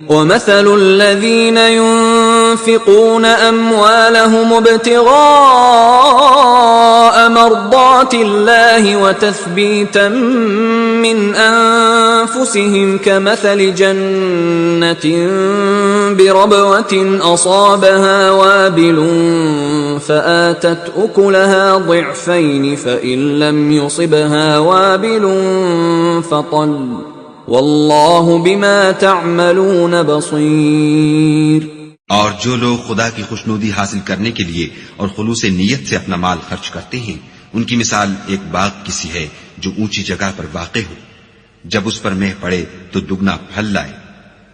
وَمَثَلُ الَّذِينَ يُنْفِقُونَ أَمْوَالَهُمُ ابْتِغَاءَ مَرْضَاتِ اللَّهِ وَتَثْبِيتًا مِّنْ أَنفُسِهِمْ كَمَثَلِ جَنَّةٍ بِرَبْوَةٍ أَصَابَهَا وَابِلٌ فَآتَتْ أُكُلَهَا ضِعْفَيْنِ فَإِن لَّمْ يُصِبْهَا وَابِلٌ فَطَلٌّ واللہ بما تعملون بصیر۔ اور جو لوگ خدا کی خوشنودی حاصل کرنے کے لیے اور خلوص نیت سے اپنا مال خرچ کرتے ہیں، ان کی مثال ایک باغ کسی ہے جو اونچی جگہ پر واقع ہو، جب اس پر مہ پڑے تو دگنا پھل لائے،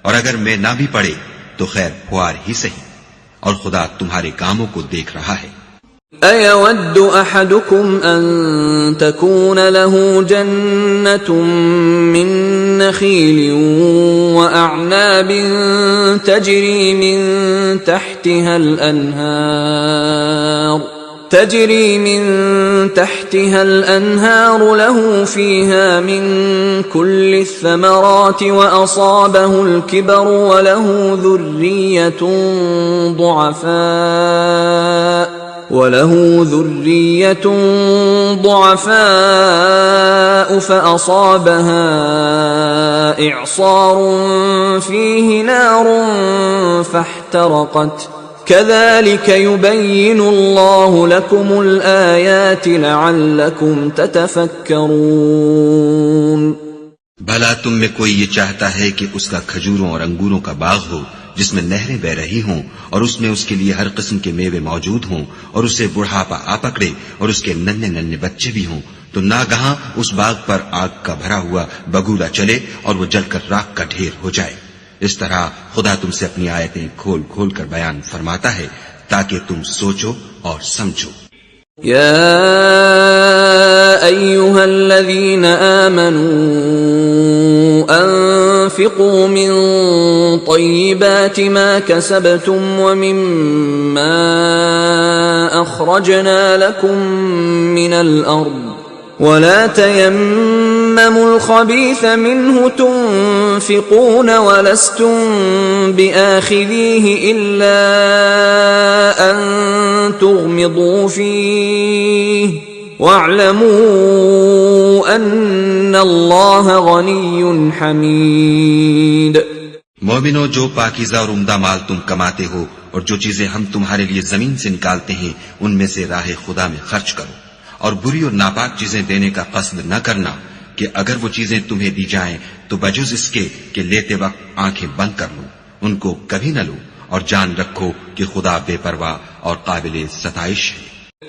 اور اگر مہ نہ بھی پڑے تو خیر پھوار ہی سہی، اور خدا تمہارے کاموں کو دیکھ رہا ہے۔ أَيَوَدُّ أَحَدُكُمْ أَن تَكُونَ لَهُ جَنَّةٌ مِّن نَّخِيلٍ وَأَعْنَابٍ تَجْرِي مِن تَحْتِهَا الْأَنْهَارُ لَهُ فِيهَا مِن كُلِّ الثَّمَرَاتِ وَأَصَابَهُ الْكِبَرُ وَلَهُ ذُرِّيَّةٌ ضُعَفَاءُ فَأَصَابَهَا إِعْصَارٌ فِيهِ نَارٌ فَاحْتَرَقَتْ كَذَلِكَ يُبَيِّنُ اللَّهُ لَكُمُ الْآيَاتِ لَعَلَّكُمْ تَتَفَكَّرُونَ۔ بھلا تم میں کوئی یہ چاہتا ہے کہ اس کا کھجوروں اور انگوروں کا باغ ہو جس میں نہریں بہ رہی ہوں اور اس میں اس کے لیے ہر قسم کے میوے موجود ہوں اور اسے بڑھاپا آ پکڑے اور اس کے ننھے ننھے بچے بھی ہوں، تو ناگہاں اس باغ پر آگ کا بھرا ہوا بگولا چلے اور وہ جل کر راکھ کا ڈھیر ہو جائے۔ اس طرح خدا تم سے اپنی آیتیں کھول کھول کر بیان فرماتا ہے تاکہ تم سوچو اور سمجھو۔ يا أيها الذين آمنوا أنفقوا من طيبات ما كسبتم ومما أخرجنا لكم من الأرض ولا تيمموا الخبيث منه تنفقون ولستم بآخذيه إلا أن تغمضوا فيه واعلموا أن الله غني حميد۔ مومنو، جو پاکیزہ اور عمدہ مال تم کماتے ہو اور جو چیزیں ہم تمہارے لیے زمین سے نکالتے ہیں ان میں سے راہ خدا میں خرچ کرو، اور بری اور ناپاک چیزیں دینے کا قصد نہ کرنا کہ اگر وہ چیزیں تمہیں دی جائیں تو بجز اس کے کہ لیتے وقت آنکھیں بند کر لو، ان کو کبھی نہ لو، اور جان رکھو کہ خدا بے پرواہ اور قابل ستائش ہے۔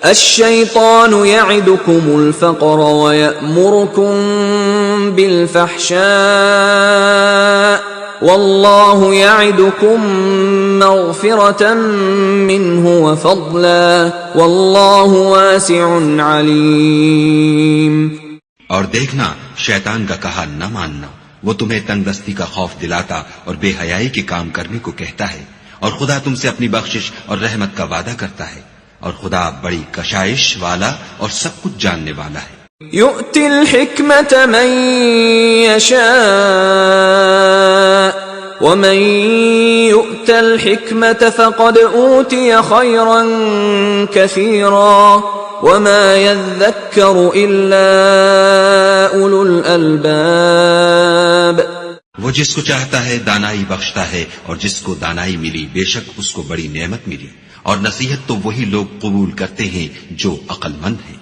الشیطان یعدکم الفقر ویأمرکم بالفحشاء واللہ یعدکم مغفرة منہ وفضلا واللہ واسع علیم۔ اور دیکھنا، شیطان کا کہا نہ ماننا، وہ تمہیں تنگ دستی کا خوف دلاتا اور بے حیائی کے کام کرنے کو کہتا ہے، اور خدا تم سے اپنی بخشش اور رحمت کا وعدہ کرتا ہے، اور خدا بڑی کشائش والا اور سب کچھ جاننے والا ہے۔ یؤتی الحکمت من یشاء ومن یؤت الحکمت فقد اوتی خیرا کثیرا وما يذكر الا اولو الالباب۔ وہ جس کو چاہتا ہے دانائی بخشتا ہے، اور جس کو دانائی ملی بے شک اس کو بڑی نعمت ملی، اور نصیحت تو وہی لوگ قبول کرتے ہیں جو عقل مند ہیں۔